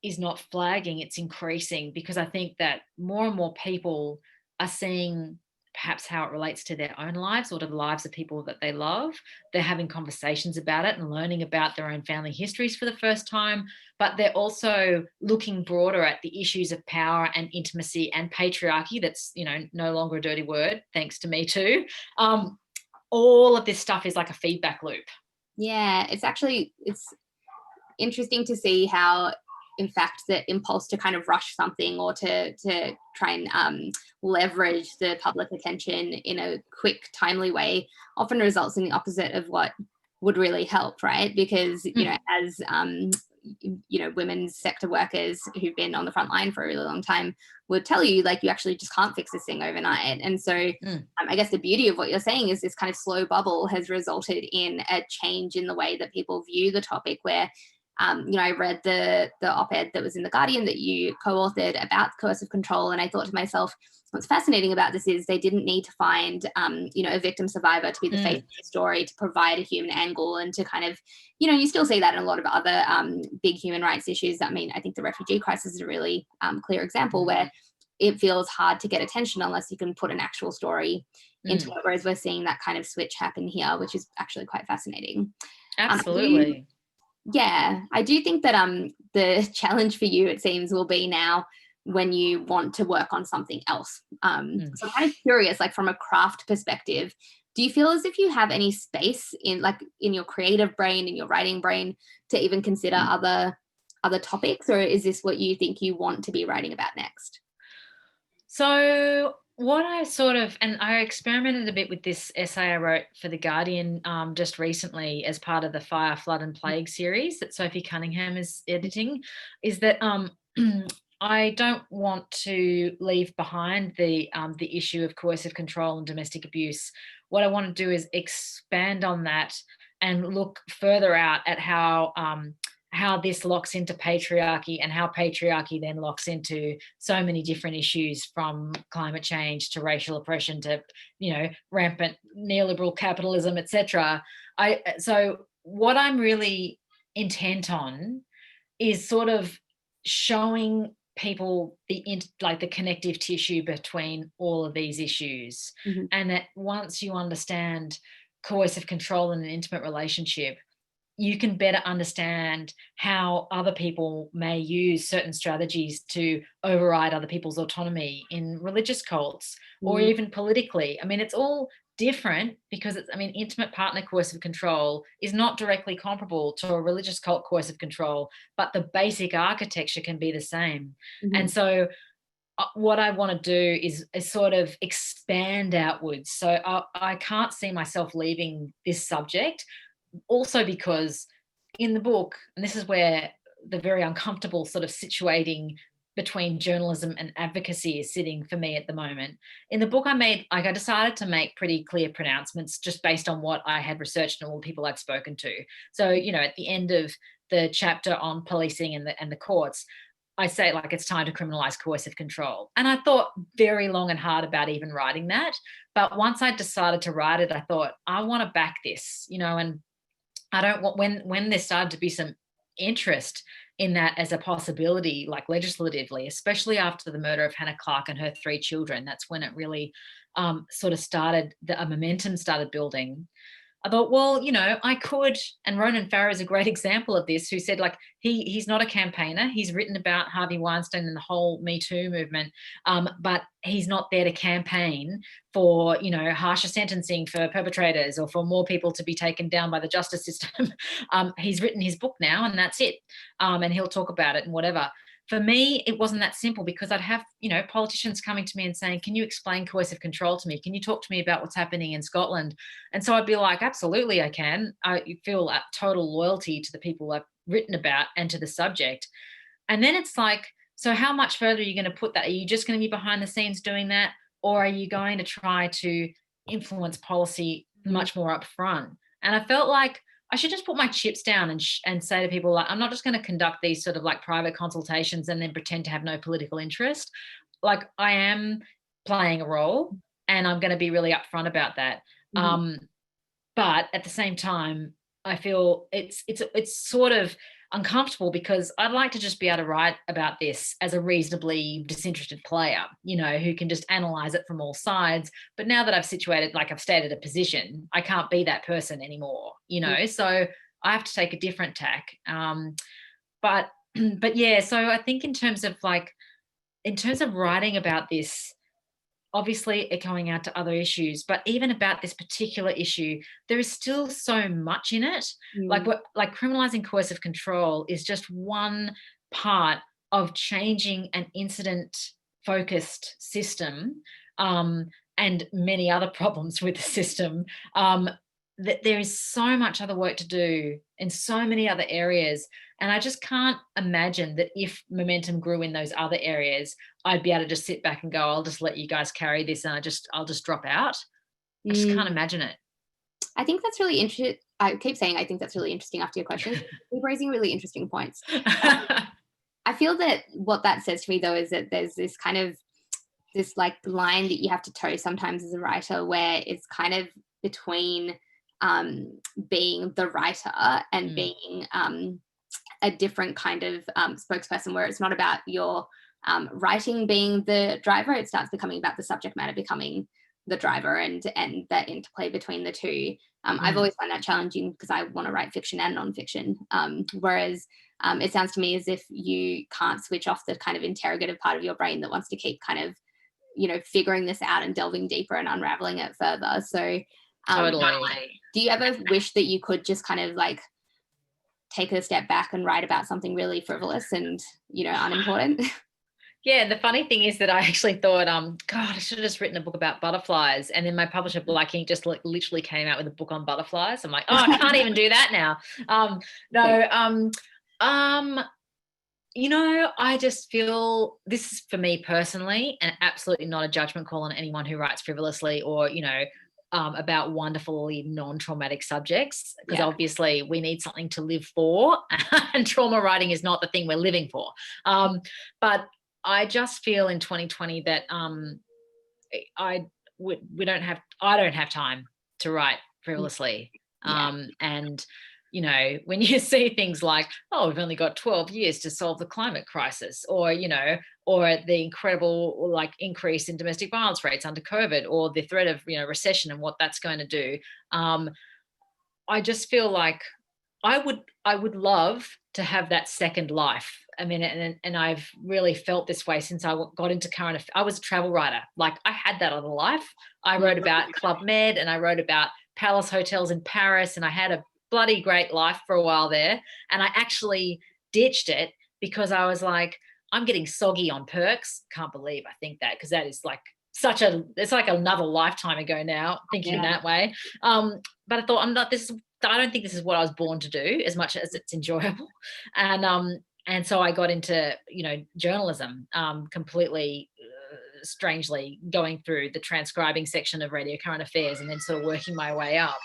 is not flagging, it's increasing, because I think that more and more people are seeing perhaps how it relates to their own lives or to the lives of people that they love. They're having conversations about it and learning about their own family histories for the first time, but they're also looking broader at the issues of power and intimacy and patriarchy. That's, no longer a dirty word, thanks to Me Too. All of this stuff is like a feedback loop. Yeah, it's interesting to see how, in fact, the impulse to kind of rush something or to try and leverage the public attention in a quick, timely way often results in the opposite of what would really help, right? Because, as women's sector workers who've been on the front line for a really long time would tell you, you actually just can't fix this thing overnight. And so I guess the beauty of what you're saying is this kind of slow bubble has resulted in a change in the way that people view the topic, where I read the op-ed that was in The Guardian that you co-authored about coercive control, and I thought to myself, what's fascinating about this is they didn't need to find, a victim survivor to be the face of the story, to provide a human angle, and to kind of, you still see that in a lot of other big human rights issues. I mean, I think the refugee crisis is a really clear example where it feels hard to get attention unless you can put an actual story into it, whereas we're seeing that kind of switch happen here, which is actually quite fascinating. Absolutely. I do think that the challenge for you, it seems, will be now when you want to work on something else. So I'm kind of curious, like from a craft perspective, do you feel as if you have any space in your creative brain, in your writing brain, to even consider other topics, or is this what you think you want to be writing about next? So what I experimented a bit with this essay I wrote for The Guardian just recently as part of the Fire, Flood and Plague series that Sophie Cunningham is editing, is that I don't want to leave behind the issue of coercive control and domestic abuse. What I want to do is expand on that and look further out at how this locks into patriarchy, and how patriarchy then locks into so many different issues, from climate change to racial oppression to, rampant neoliberal capitalism, etc. So what I'm really intent on is sort of showing people the connective tissue between all of these issues, and that once you understand coercive control in an intimate relationship, you can better understand how other people may use certain strategies to override other people's autonomy in religious cults or even politically. I mean, it's all different because intimate partner coercive control is not directly comparable to a religious cult coercive control, but the basic architecture can be the same. And so what I want to do is sort of expand outwards. So I can't see myself leaving this subject. Also because in the book, and this is where the very uncomfortable sort of situating between journalism and advocacy is sitting for me at the moment. In the book I decided to make pretty clear pronouncements just based on what I had researched and all the people I'd spoken to. So, at the end of the chapter on policing and the courts, I say it's time to criminalize coercive control. And I thought very long and hard about even writing that. But once I decided to write it, I thought, I want to back this, and I don't want, when there started to be some interest in that as a possibility, legislatively, especially after the murder of Hannah Clark and her 3 children, that's when it really sort of started, a momentum started building. I thought, well, I could, and Ronan Farrow is a great example of this, who said he's not a campaigner. He's written about Harvey Weinstein and the whole Me Too movement, but he's not there to campaign for, harsher sentencing for perpetrators or for more people to be taken down by the justice system. He's written his book now and that's it. And he'll talk about it and whatever. For me, it wasn't that simple, because I'd have, politicians coming to me and saying, can you explain coercive control to me? Can you talk to me about what's happening in Scotland? And so I'd be like, absolutely, I can. I feel a total loyalty to the people I've written about and to the subject. And then it's like, so how much further are you going to put that? Are you just going to be behind the scenes doing that? Or are you going to try to influence policy much more upfront? And I felt like I should just put my chips down and say to people, I'm not just going to conduct these sort of private consultations and then pretend to have no political interest. I am playing a role, and I'm going to be really upfront about that. But at the same time, I feel it's sort of uncomfortable, because I'd like to just be able to write about this as a reasonably disinterested player, who can just analyze it from all sides. But now that I've stated a position, I can't be that person anymore, so I have to take a different tack. But yeah, so I think in terms of writing about this, obviously echoing out to other issues, but even about this particular issue, there is still so much in it. Criminalizing coercive control is just one part of changing an incident-focused system, and many other problems with the system. That there is so much other work to do in so many other areas. And I just can't imagine that if momentum grew in those other areas, I'd be able to just sit back and go, I'll just let you guys carry this and I'll just drop out. I just can't imagine it. I think that's really I keep saying I think that's really interesting after your questions. Keep raising really interesting points. I feel that what that says to me though is that there's this kind of this like line that you have to toe sometimes as a writer, where it's kind of between being the writer and being a different kind of spokesperson, where it's not about your writing being the driver. It starts becoming about the subject matter becoming the driver, and that interplay between the two. I've always found that challenging because I want to write fiction and nonfiction, whereas it sounds to me as if you can't switch off the kind of interrogative part of your brain that wants to keep kind of, you know, figuring this out and delving deeper and unraveling it further. So Totally. do you ever wish that you could just kind of like take a step back and write about something really frivolous and, you know, unimportant? Yeah, the funny thing is that I actually thought, God, I should have just written a book about butterflies. And then my publisher, Blacking, just literally came out with a book on butterflies. I'm like, oh, I can't even do that now. You know, I just feel this is for me personally, and absolutely not a judgment call on anyone who writes frivolously or, you know, about wonderfully non-traumatic subjects, because obviously we need something to live for, and trauma writing is not the thing we're living for. But I just feel in 2020 that I don't have time to write frivolously. And you know, when you see things like, oh, we've only got 12 years to solve the climate crisis, or, you know, or the incredible like increase in domestic violence rates under COVID, or the threat of, you know, recession and what that's going to do. I just feel like I would love to have that second life. I mean, and I've really felt this way since I got into I was a travel writer. Like I had that other life. I wrote about Club Med, and I wrote about Palace hotels in Paris, and I had a bloody great life for a while there. And I actually ditched it because I was like, I'm getting soggy on perks. Can't believe I think that, because that is like it's like another lifetime ago now, thinking that way. But I thought I don't think this is what I was born to do, as much as it's enjoyable. And so I got into, you know, journalism, completely strangely going through the transcribing section of Radio Current Affairs, and then sort of working my way up.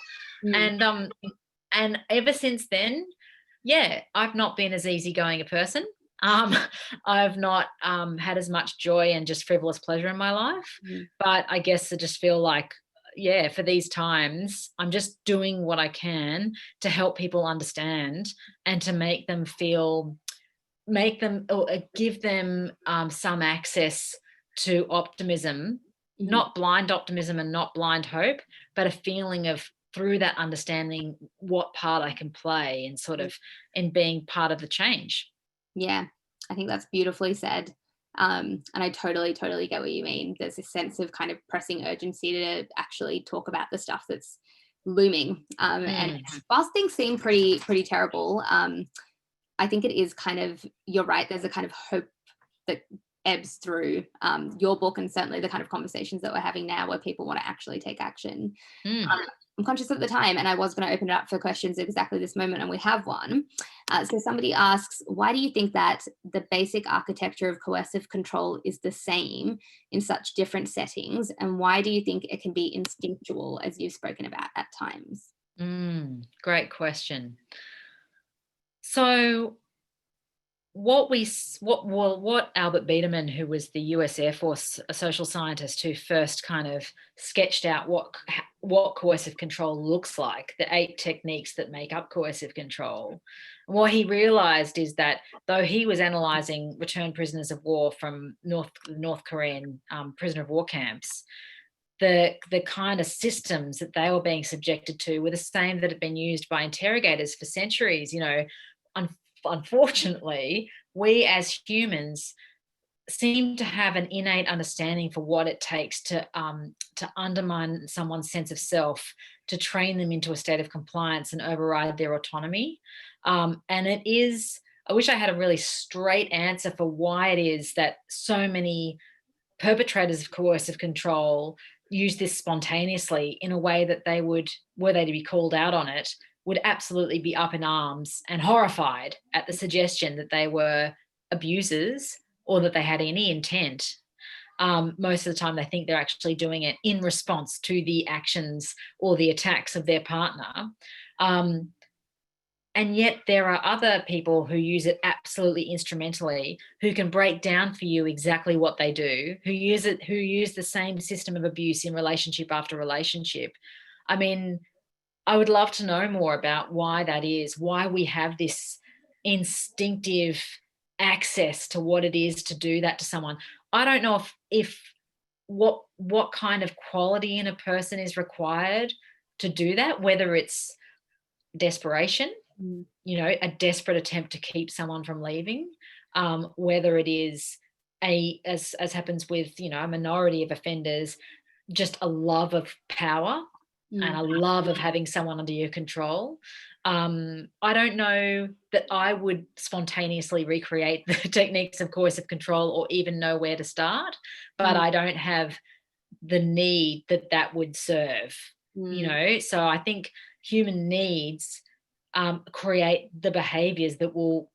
And ever since then, I've not been as easygoing a person. I've not had as much joy and just frivolous pleasure in my life. But I guess I just feel like, for these times, I'm just doing what I can to help people understand and to make them give them some access to optimism, not blind optimism and not blind hope, but a feeling of, through that understanding, what part I can play in sort of in being part of the change. Yeah, I think that's beautifully said. And I totally get what you mean. There's a sense of kind of pressing urgency to actually talk about the stuff that's looming. And whilst things seem pretty terrible, I think it is kind of, you're right, there's a kind of hope that ebbs through your book, and certainly the kind of conversations that we're having now where people want to actually take action. I'm conscious of the time, and I was going to open it up for questions at exactly this moment, and we have one. So somebody asks, why do you think that the basic architecture of coercive control is the same in such different settings, and why do you think it can be instinctual, as you've spoken about at times? Great question. So what Albert Biederman, who was the US Air Force a social scientist who first kind of sketched out what coercive control looks like, the 8 techniques that make up coercive control. And what he realized is that though he was analyzing returned prisoners of war from North Korean prisoner of war camps, the kind of systems that they were being subjected to were the same that had been used by interrogators for centuries. You know, unfortunately, we as humans seem to have an innate understanding for what it takes to undermine someone's sense of self, to train them into a state of compliance and override their autonomy. And it is, I wish I had a really straight answer for why it is that so many perpetrators of coercive control use this spontaneously in a way that they would, were they to be called out on it, would absolutely be up in arms and horrified at the suggestion that they were abusers or that they had any intent. Most of the time they think they're actually doing it in response to the actions or the attacks of their partner. And yet there are other people who use it absolutely instrumentally, who can break down for you exactly what they do, who use the same system of abuse in relationship after relationship. I mean, I would love to know more about why that is, why we have this instinctive access to what it is to do that to someone. I don't know if what kind of quality in a person is required to do that, whether it's desperation, a desperate attempt to keep someone from leaving, whether it is as happens with, a minority of offenders, just a love of power and a love of having someone under your control. I don't know that I would spontaneously recreate the techniques of coercive control or even know where to start, but I don't have the need that would serve, so I think human needs create the behaviors that will,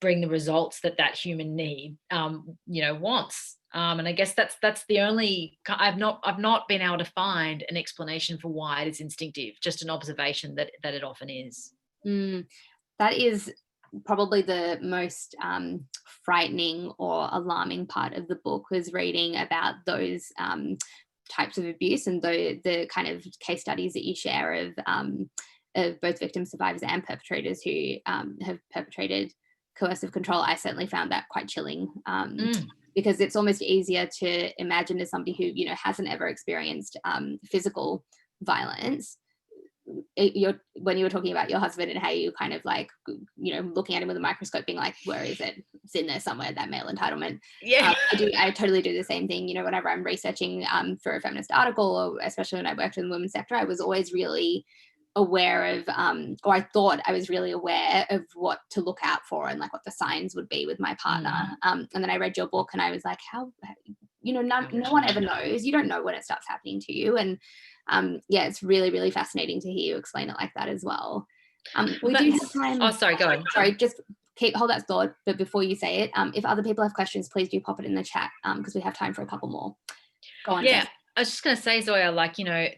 bring the results that human need, wants. And I guess that's the only, I've not been able to find an explanation for why it is instinctive, just an observation that it often is. That is probably the most frightening or alarming part of the book, was reading about those types of abuse and the kind of case studies that you share of both victims, survivors, and perpetrators who have perpetrated coercive control. I certainly found that quite chilling, because it's almost easier to imagine as somebody who hasn't ever experienced physical violence. When you were talking about your husband and how you kind of like, looking at him with a microscope, being like, where is it? It's in there somewhere, that male entitlement. Yeah. I totally do the same thing. Whenever I'm researching for a feminist article, or especially when I worked in the women's sector, I was always really aware of, or I thought I was really aware of what to look out for and like what the signs would be with my partner. And then I read your book and I was like, how, no one ever knows. You don't know when it starts happening to you. And it's really, really fascinating to hear you explain it like that as well. We do have time. Oh, sorry, go on. Sorry, just hold that thought. But before you say it, if other people have questions, please do pop it in the chat, because we have time for a couple more. Go on. Yeah. Jess. I was just going to say, Zoya,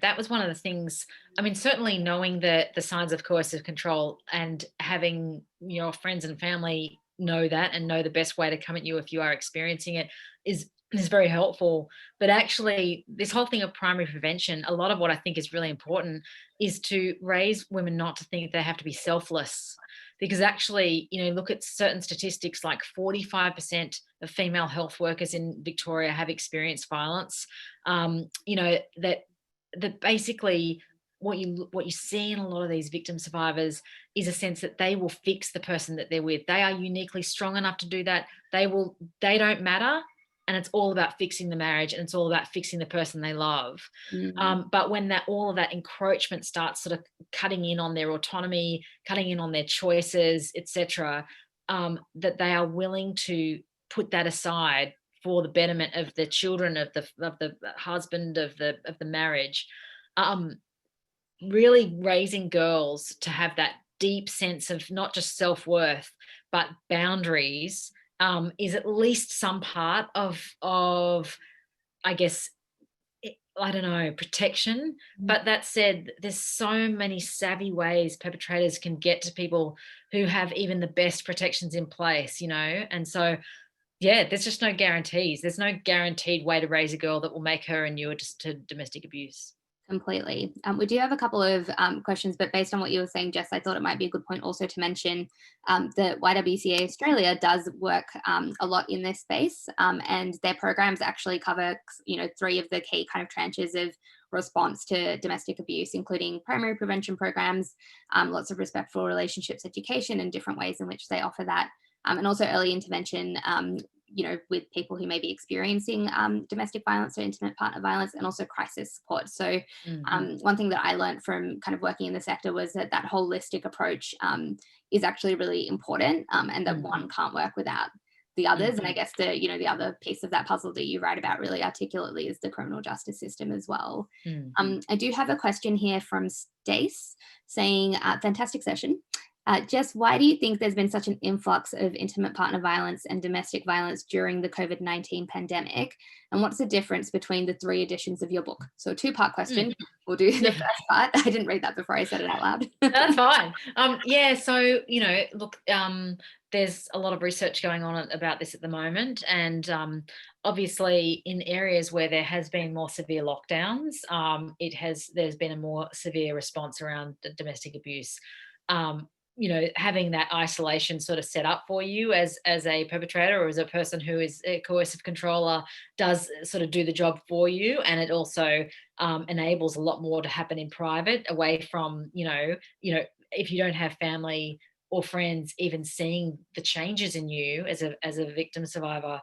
that was one of the things, I mean, certainly knowing the signs of coercive control and having your friends and family know that and know the best way to come at you if you are experiencing it is very helpful. But actually, this whole thing of primary prevention, a lot of what I think is really important is to raise women not to think they have to be selfless. Because actually, look at certain statistics, like 45% of female health workers in Victoria have experienced violence. That basically what you see in a lot of these victim survivors is a sense that they will fix the person that they're with. They are uniquely strong enough to do that. They don't matter. And it's all about fixing the marriage, and it's all about fixing the person they love. But when all of that encroachment starts sort of cutting in on their autonomy, cutting in on their choices, etc., that they are willing to put that aside for the betterment of the children, of the husband, of the marriage. Really raising girls to have that deep sense of not just self-worth but boundaries is at least some part of I guess, I don't know, protection. But that said, there's so many savvy ways perpetrators can get to people who have even the best protections in place, and so there's just no guarantees. There's no guaranteed way to raise a girl that will make her inured to domestic abuse. Completely. We do have a couple of questions, but based on what you were saying, Jess, I thought it might be a good point also to mention that Ywca Australia does work a lot in this space, and their programs actually cover, 3 of the key kind of tranches of response to domestic abuse, including primary prevention programs, lots of respectful relationships education, and different ways in which they offer that, and also early intervention, with people who may be experiencing domestic violence or intimate partner violence, and also crisis support. So one thing that I learned from kind of working in the sector was that holistic approach is actually really important, and that one can't work without the others. And I guess the other piece of that puzzle that you write about really articulately is the criminal justice system as well. I do have a question here from Stace saying, fantastic session. Jess, why do you think there's been such an influx of intimate partner violence and domestic violence during the COVID-19 pandemic? And what's the difference between the 3 editions of your book? So a 2-part question. We'll do the first part. I didn't read that before I said it out loud. That's fine. Yeah, so, look, there's a lot of research going on about this at the moment. And obviously in areas where there has been more severe lockdowns, there's been a more severe response around domestic abuse. Having that isolation sort of set up for you as a perpetrator or as a person who is a coercive controller does sort of do the job for you. And it also enables a lot more to happen in private, away from, if you don't have family or friends even seeing the changes in you as a victim survivor.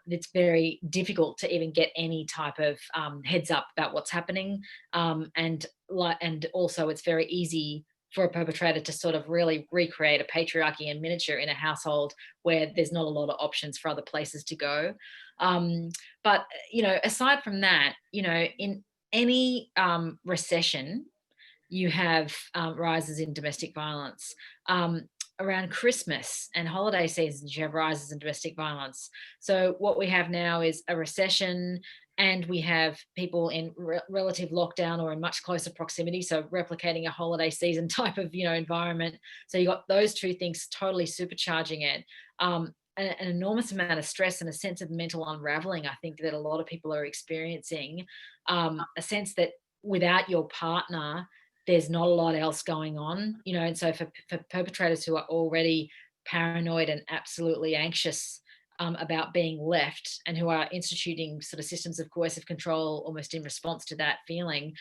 It's very difficult to even get any type of heads up about what's happening. And also it's very easy for a perpetrator to sort of really recreate a patriarchy in miniature in a household where there's not a lot of options for other places to go. But aside from that, in any recession, you have rises in domestic violence. Around Christmas and holiday seasons, you have rises in domestic violence. So what we have now is a recession, and we have people in relative lockdown or in much closer proximity, so replicating a holiday season type of environment. So you got those 2 things totally supercharging it. An enormous amount of stress and a sense of mental unraveling, I think, that a lot of people are experiencing. A sense that without your partner, there's not a lot else going on, and so for perpetrators who are already paranoid and absolutely anxious about being left, and who are instituting sort of systems of coercive control almost in response to that feeling,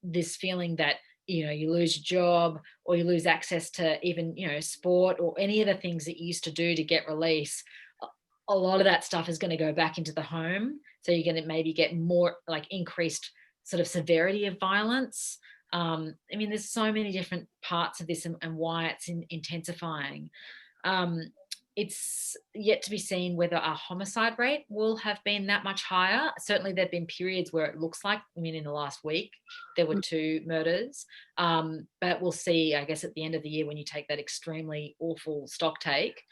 this feeling that you lose your job, or you lose access to even sport or any of the things that you used to do to get release. A lot of that stuff is going to go back into the home, so you're going to maybe get more like increased sort of severity of violence. There's so many different parts of this and why it's intensifying. It's yet to be seen whether our homicide rate will have been that much higher. Certainly there have been periods where it looks like, in the last week, there were 2 murders. But we'll see, I guess, at the end of the year, when you take that extremely awful stock take.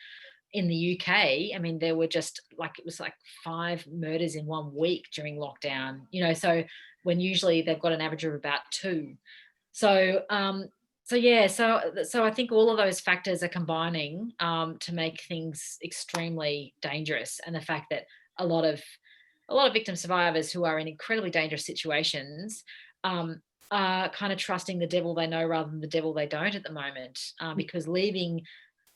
In the UK, there were just it was 5 murders in 1 week during lockdown, so when usually they've got an average of about 2. So I think all of those factors are combining to make things extremely dangerous. And the fact that a lot of victim survivors who are in incredibly dangerous situations are kind of trusting the devil they know rather than the devil they don't at the moment, because leaving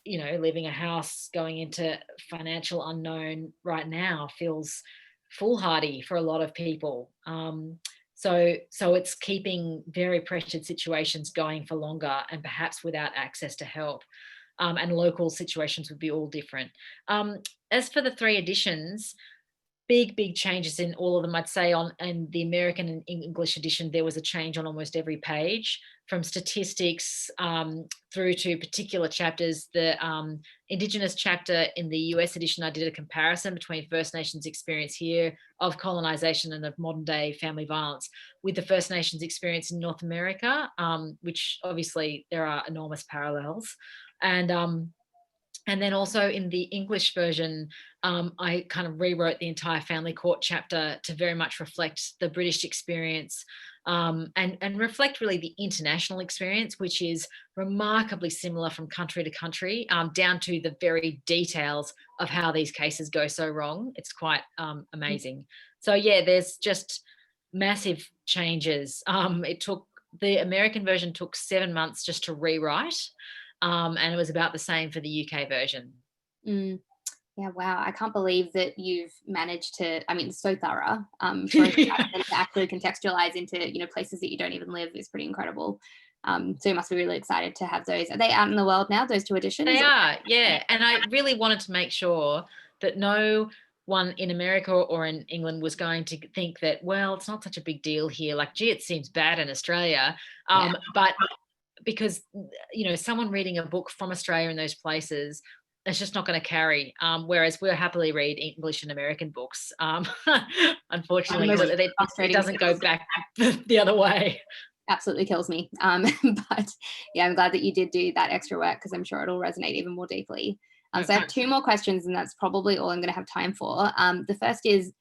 a house, going into financial unknown right now feels foolhardy for a lot of people. So it's keeping very pressured situations going for longer, and perhaps without access to help. And local situations would be all different. As for the 3 editions, big changes in all of them. I'd say in the American and English edition, there was a change on almost every page, from statistics through to particular chapters. The Indigenous chapter in the US edition, I did a comparison between First Nations experience here of colonization and of modern day family violence with the First Nations experience in North America, which obviously there are enormous parallels. And then also in the English version, I kind of rewrote the entire family court chapter to very much reflect the British experience, and reflect really the international experience, which is remarkably similar from country to country, down to the very details of how these cases go so wrong. It's quite amazing. So yeah, there's just massive changes. The American version took 7 months just to rewrite. And it was about the same for the UK version. Yeah, wow. I can't believe that you've managed to, it's so thorough, for to actually contextualize into, places that you don't even live is pretty incredible. So you must be really excited to have those. Are they out in the world now, those 2 editions? They are, yeah. And I really wanted to make sure that no one in America or in England was going to think that, well, it's not such a big deal here. Like, gee, it seems bad in Australia. But because, someone reading a book from Australia in those places, it's just not going to carry. Whereas we'll happily read English and American books. Unfortunately, it doesn't go back the other way. absolutely kills me. But yeah, I'm glad that you did do that extra work, because I'm sure it'll resonate even more deeply. So I have two more questions, and that's probably all I'm going to have time for. The first is,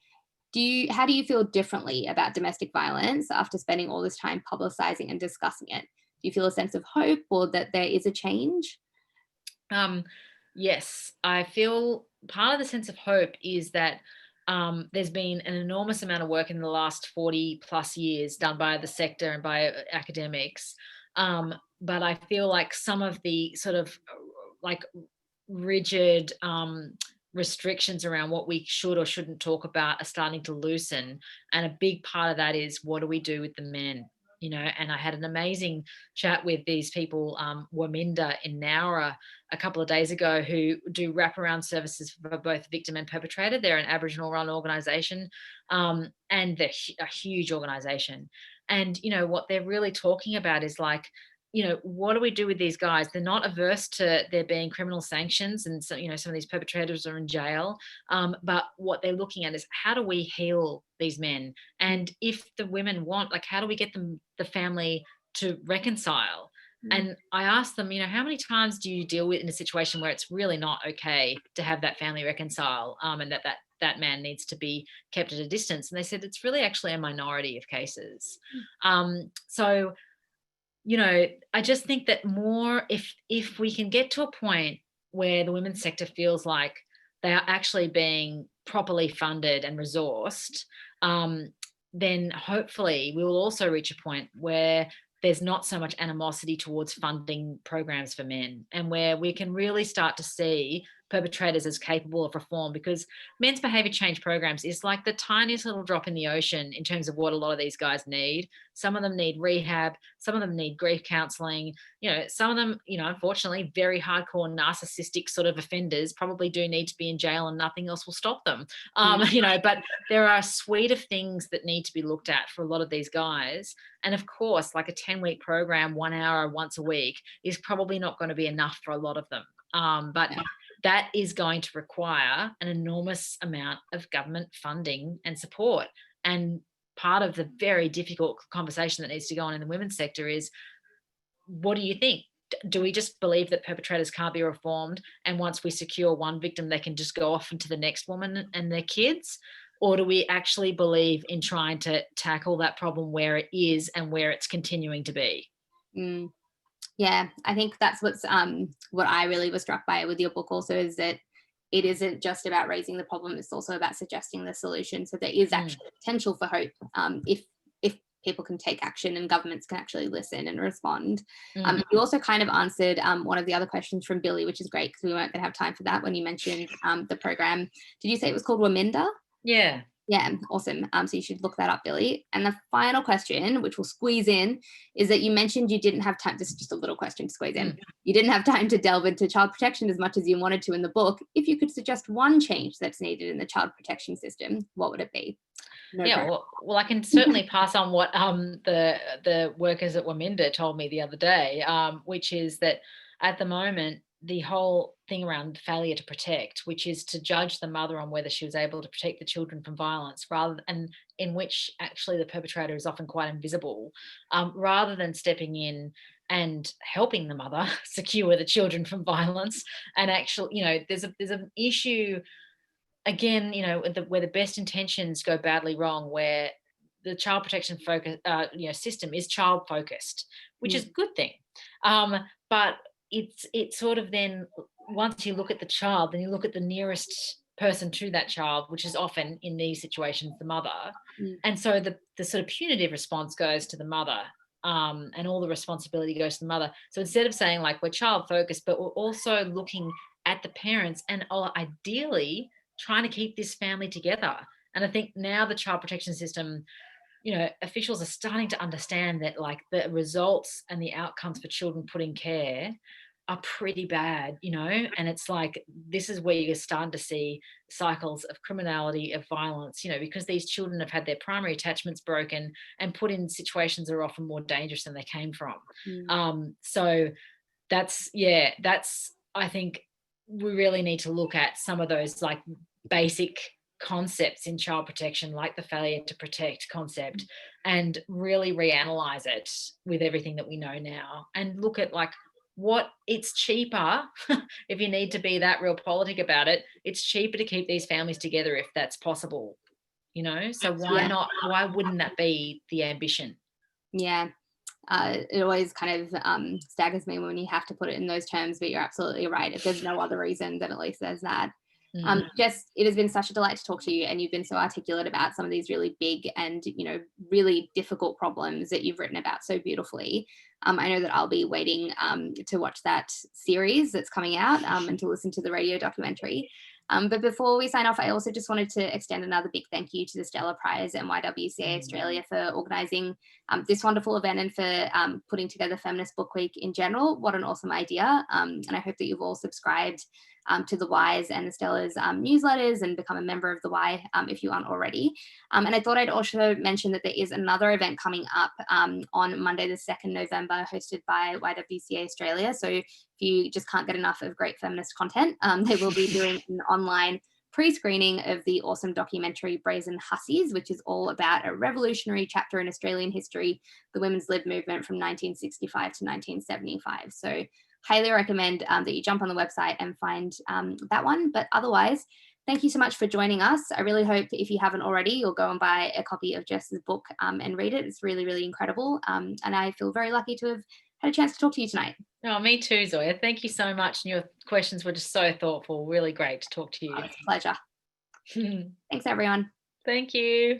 how do you feel differently about domestic violence after spending all this time publicizing and discussing it? Do you feel a sense of hope, or that there is a change? Yes, I feel part of the sense of hope is that there's been an enormous amount of work in the last 40 plus years done by the sector and by academics. But I feel like some of the sort of like rigid restrictions around what we should or shouldn't talk about are starting to loosen. And a big part of that is, what do we do with the men? And I had an amazing chat with these people, Waminda in Nowra, a couple of days ago, who do wraparound services for both victim and perpetrator. They're an Aboriginal run organisation, and they're a huge organisation. And, what they're really talking about is like, what do we do with these guys? They're not averse to there being criminal sanctions. And so, some of these perpetrators are in jail. But what they're looking at is, how do we heal these men? And if the women want, like, how do we get the family to reconcile? And I asked them, how many times do you deal with in a situation where it's really not okay to have that family reconcile, and that man needs to be kept at a distance? And they said it's really actually a minority of cases. So, I just think that more, if we can get to a point where the women's sector feels like they are actually being properly funded and resourced, then hopefully we will also reach a point where there's not so much animosity towards funding programs for men, and where we can really start to see perpetrators as capable of reform, because men's behavior change programs is like the tiniest little drop in the ocean in terms of what a lot of these guys need. Some of them need rehab, some of them need grief counseling, some of them, unfortunately, very hardcore narcissistic sort of offenders probably do need to be in jail, and nothing else will stop them. But there are a suite of things that need to be looked at for a lot of these guys. And of course, like a 10-week program, 1 hour once a week, is probably not going to be enough for a lot of them. But that is going to require an enormous amount of government funding and support. And part of the very difficult conversation that needs to go on in the women's sector is, what do you think? Do we just believe that perpetrators can't be reformed, and once we secure one victim, they can just go off into the next woman and their kids? Or do we actually believe in trying to tackle that problem where it is and where it's continuing to be? Yeah, I think that's what I really was struck by with your book also, is that it isn't just about raising the problem, it's also about suggesting the solution. So there is actually potential for hope, if people can take action and governments can actually listen and respond. You also kind of answered one of the other questions from Billy, which is great, because we weren't going to have time for that when you mentioned the program. Did you say it was called Waminda? Yeah. Yeah, awesome. So you should look that up, Billy. And the final question, which we'll squeeze in, is that you mentioned you didn't have time, just a little question to squeeze in. You didn't have time to delve into child protection as much as you wanted to in the book. If you could suggest one change that's needed in the child protection system, what would it be? Well, I can certainly pass on what the workers at Waminda told me the other day, which is that at the moment, the whole thing around failure to protect, which is to judge the mother on whether she was able to protect the children from violence, and in which actually the perpetrator is often quite invisible, rather than stepping in and helping the mother secure the children from violence. And actually, there's an issue again, where the best intentions go badly wrong, where the child protection focus, system is child focused, which is a good thing. But it's sort of, then once you look at the child, then you look at the nearest person to that child, which is often in these situations the mother. And so the sort of punitive response goes to the mother, and all the responsibility goes to the mother. So instead of saying like we're child focused, but we're also looking at the parents and ideally trying to keep this family together. And I think now the child protection system, officials are starting to understand that like the results and the outcomes for children put in care are pretty bad, and it's like, this is where you're starting to see cycles of criminality, of violence, because these children have had their primary attachments broken and put in situations that are often more dangerous than they came from. So that's, I think we really need to look at some of those like basic concepts in child protection, like the failure to protect concept, and really reanalyze it with everything that we know now, and look at like what it's cheaper. If you need to be that real politic about it, it's cheaper to keep these families together if that's possible, you know? So why Yeah. not? Why wouldn't that be the ambition? Yeah. It always kind of staggers me when you have to put it in those terms, but you're absolutely right. If there's no other reason, then at least there's that. Jess, it has been such a delight to talk to you, and you've been so articulate about some of these really big and, you know, really difficult problems that you've written about so beautifully. I know that I'll be waiting to watch that series that's coming out and to listen to the radio documentary. But before we sign off, I also just wanted to extend another big thank you to the Stella Prize and Ywca Australia for organising this wonderful event and for putting together Feminist Book Week in general. What an awesome idea. And I hope that you've all subscribed to the Ys and the Stella's newsletters and become a member of the Y if you aren't already. And I thought I'd also mention that there is another event coming up on Monday, the 2nd November, hosted by Ywca Australia. So if you just can't get enough of great feminist content, they will be doing an online pre-screening of the awesome documentary Brazen Hussies, which is all about a revolutionary chapter in Australian history, the women's lib movement from 1965 to 1975. So highly recommend that you jump on the website and find that one. But otherwise, thank you so much for joining us. I really hope that if you haven't already, you'll go and buy a copy of Jess's book and read it. It's really, really incredible. And I feel very lucky to have had a chance to talk to you tonight. Oh, me too, Zoya. Thank you so much. And your questions were just so thoughtful. Really great to talk to you. Oh, it's a pleasure. Thanks, everyone. Thank you.